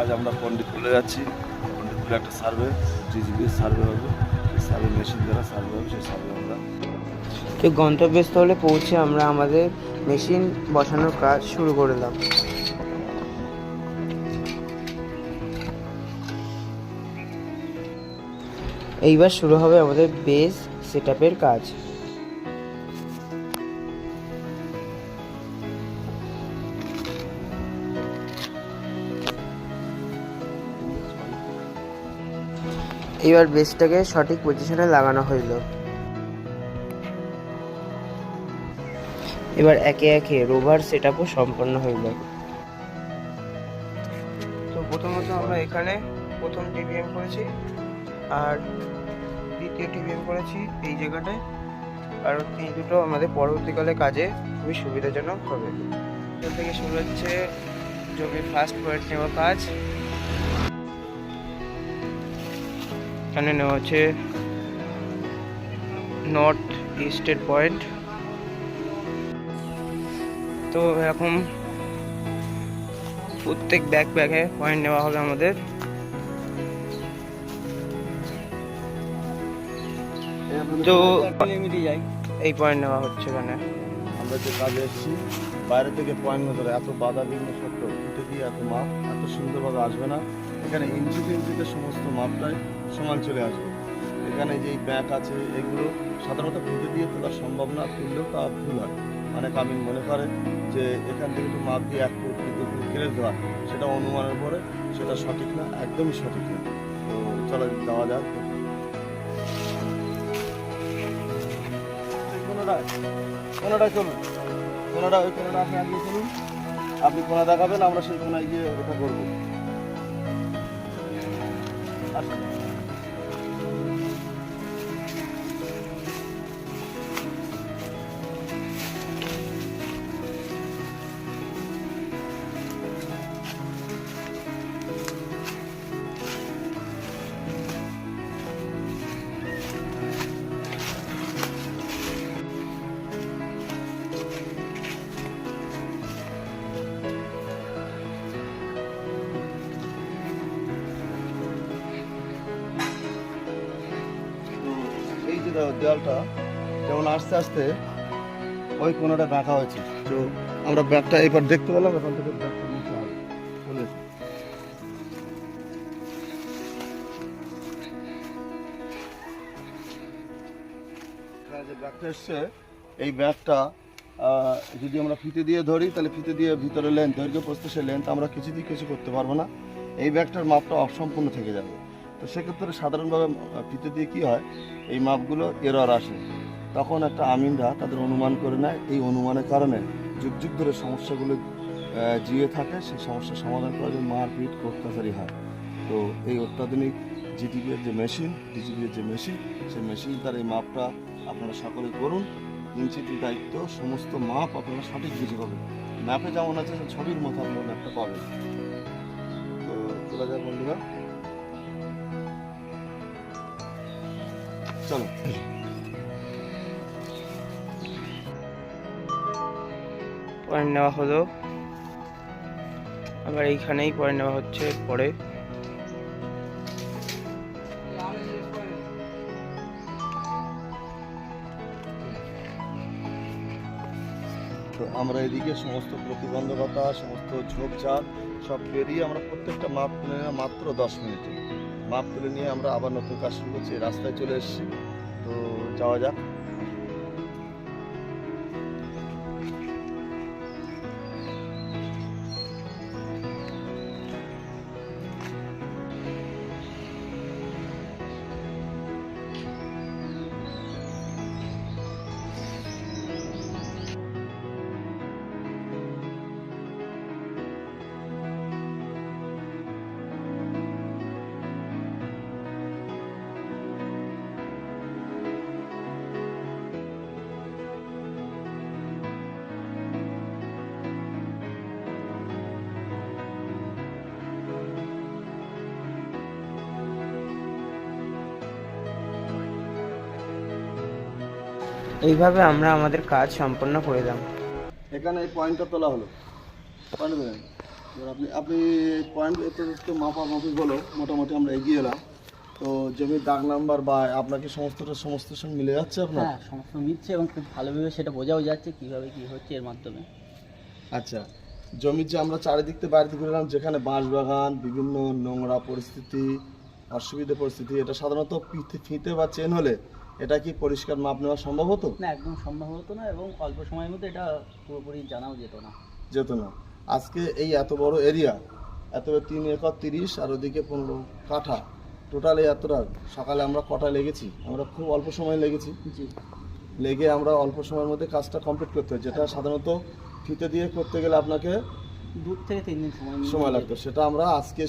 আজ আমরা পণ্ডিতপুরে যাচ্ছি। পণ্ডিতপুরে একটা সার্ভে, ডিজিপির সার্ভে হবে, সেই সার্ভে মেশিন দ্বারা সার্ভে হবে, সেই সার্ভে আমরা তো গন্তব্যস্থলে পৌঁছে আমরা আমাদের মেশিন বসানোর কাজ শুরু করলাম। এইবার শুরু হবে আমাদের বেস সেটআপের কাজ। এবার বেসটাকে সঠিক পজিশনে লাগানো হইল। এবার একে একে রোভার সেটআপও সম্পন্ন হইল। তো প্রথমত আমরা এখানে প্রথম টিভিএম করেছি আর দ্বিতীয় টিভিএম করেছি এই জায়গাটায়, কারণ এই দুটো আমাদের পরবর্তীকালে কাজে খুবই সুবিধাজনক হবে। এখান থেকে শুরু হচ্ছে জমির ফার্স্ট পয়েন্ট নেওয়া কাজ। এখানে নেওয়া হচ্ছে নর্থ ইস্টের পয়েন্ট। তো এরকম প্রত্যেক ব্যাগে পয়েন্ট নেওয়া হবে আমাদের। তো এই পয়েন্ট নেওয়া হচ্ছে এখানে। আমরা যে কাজে এসেছি বাইরে থেকে পয়েন্ট ধরে এত বাধা বিঘ্ন সত্ত্বেও ফুটে দিয়ে এত মাপ এত সুন্দরভাবে আসবে না। এখানে ইঞ্চিতে ইঞ্চিতে সমস্ত মাপটাই সমান চলে আসবে। এখানে যেই ব্যাক আছে এগুলো সাধারণত ফুটে দিয়ে তোলা সম্ভব না, তুললেও তা ভুল হয়। অনেক আমি মনে করে যে এখান থেকে একটু মাপ দিয়ে 1 ফুট 2 ফুট কেড়ে দেওয়া, সেটা অনুমানের পরে সেটা সঠিক না, একদমই সঠিক না। তো চলো যাওয়া যাক। কোনোটা চলুন, কোনোটা ওই কোনোটা আপনি আগে চলুন, আপনি কোনা দেখাবেন, আমরা সেই কোনায় গিয়ে ওটা করবো। আসুন। এই যে দেওয়ালটা যেমন আস্তে আস্তে ওই কোনাটা রাখা হয়েছে, তো আমরা ব্যাগটা এবার দেখতে পেলাম। এখান থেকে ব্যাগটা নিতে হবে, চলে এসো। এখানে যে ব্যাগটা এসছে, এই ব্যাগটা যদি আমরা ফিতে দিয়ে ধরি তাহলে ফিতে দিয়ে ভিতরে লেন্থ দৈর্ঘ্য প্রস্থ সে লেন্থ আমরা কিছু করতে পারবো না। এই ব্যাগটার মাপটা অসম্পূর্ণ থেকে যাবে। তো সেক্ষেত্রে সাধারণভাবে ফিতে দিয়ে কী হয়, এই মাপগুলো এরর আসে, তখন একটা আমিনরা তাদের অনুমান করে নেয়। এই অনুমানের কারণে যুগ যুগ ধরে সমস্যাগুলো জিয়ে থাকে। সেই সমস্যার সমাধান করার জন্য মারপিট অত্যাচারী হয়। তো এই অত্যাধুনিক ডিজিপির যে মেশিন সেই মেশিন তার এই মাপটা আপনারা সকলে করুন। ইঞ্চিটি দায়িত্ব, সমস্ত মাপ আপনারা সঠিক বুঝে পাবেন। ম্যাপে যেমন আছে ছবির মতো আপনারা ম্যাপটা পাবেন। তো তোলা যায় বন্ধুরা, চলো। পয়েন্ট নেওয়া হলো, আবার এইখানেই পয়েন্ট নেওয়া হচ্ছে পরে। তো আমরা এদিকে সমস্ত প্রতিবন্ধকতা, সমস্ত ঝোপঝাড় সব পেরিয়ে আমরা প্রত্যেকটা মাপ তুলে নিলাম মাত্র 10 মিনিটে। মাপ তুলে নিয়ে আমরা আবার নতুন কাজ শুরু করছি। রাস্তায় চলে এসেছি, তো যাওয়া যাক। এইভাবে আমরা আমাদের কাজ সম্পন্ন করলাম। এখানে এই পয়েন্টটা তোলা হলো, পয়েন্ট দেবেন। এবার আপনি পয়েন্ট তো মাপামাপি হলো, মোটামুটি আমরা এগিয়ে এলাম। তো জমির দাগ নাম্বার বা আপনাকে সমস্ত সঙ্গে মিলে যাচ্ছে আপনার? হ্যাঁ, সমস্ত মিলছে এবং খুব ভালোভাবে সেটা বোঝাও যাচ্ছে কীভাবে কী হচ্ছে এর মাধ্যমে। আচ্ছা, জমির যে আমরা চারিদিক থেকে বাইরে ঘুরে এলাম, যেখানে বাঁশবাগান, বিভিন্ন নোংরা পরিস্থিতি, অসুবিধা পরিস্থিতি, এটা সাধারণত ফিতে বা চেন হলে এটা কি পরিষ্কার মাপ নেওয়া সম্ভব হতো? না, একদম সম্ভব হতো না এবং অল্প সময়ের মধ্যে এটা পুরোপুরি জানাও যেত না। যেত না। আজকে এই এত বড় এরিয়া, এত 3 একর 30 আর ওদিকে 15 কাঠা, টোটাল এই এতটা, সকালে আমরা কটা লেগেছি, আমরা খুব অল্প সময় লেগেছি, জি, লেগে আমরা অল্প সময়ের মধ্যে কাজটা কমপ্লিট করতে হয়, যেটা সাধারণত ফিতে দিয়ে করতে গেলে আপনাকে 2 থেকে 3 দিন সময় লাগতো, সেটা আমরা আজকে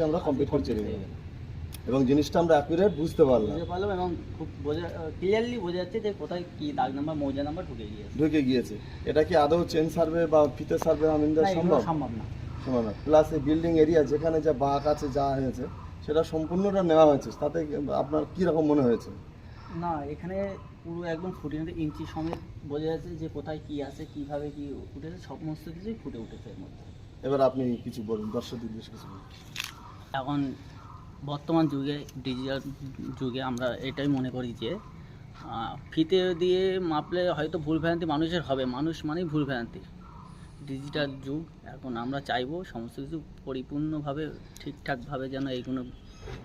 আমরা কমপ্লিট করে চলে গেলাম এবং জিনিসটা আমরা অ্যাকুরেট বুঝতে পারলাম। বুঝতে পারলাম এবং খুব ক্লিয়ারলি বোঝা যাচ্ছে যে কোথায় কী দাগ নাম্বার, মৌজা নাম্বার ঢুকে গিয়েছে। এটা কি আদৌ চেন সার্ভে বা ফিতে সার্ভে না, এগুলো সম্ভব? সম্ভব না। সম্ভব না। প্লাস এই বিল্ডিং এরিয়া যেখানে যা বাঁক আছে, যা হয়েছে, সেটা সম্পূর্ণটা নেওয়া হয়েছে, তাতে আপনার কী রকম মনে হয়েছে? না, এখানে পুরো একদম খুঁটিনাটি ইঞ্চি সমেত বোঝা যাচ্ছে যে কোথায় কী আছে, কীভাবে কী উঠেছে, সমস্ত কিছুই ফুটে উঠেছে এর মধ্যে। এবার আপনি কিছু বলুন, দর্শকদের বেশ কিছু বলুন। এখন বর্তমান যুগে, ডিজিটাল যুগে আমরা এটাই মনে করি যে ফিতে দিয়ে মাপলে হয়তো ভুলভ্রান্তি মানুষের হবে, মানুষ মানেই ভুলভ্রান্তি। ডিজিটাল যুগ, এখন আমরা চাইবো সমস্ত কিছু পরিপূর্ণভাবে ঠিকঠাকভাবে যেন এইগুলো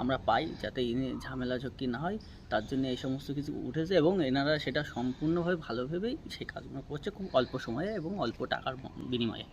আমরা পাই, যাতে ঝামেলা ঝক্কি না হয়, তার জন্য এই সমস্ত কিছু উঠেছে এবং এনারা সেটা সম্পূর্ণভাবে ভালোভাবেই সেই কাজগুলো করছে খুব অল্প সময়ে এবং অল্প টাকার বিনিময়ে।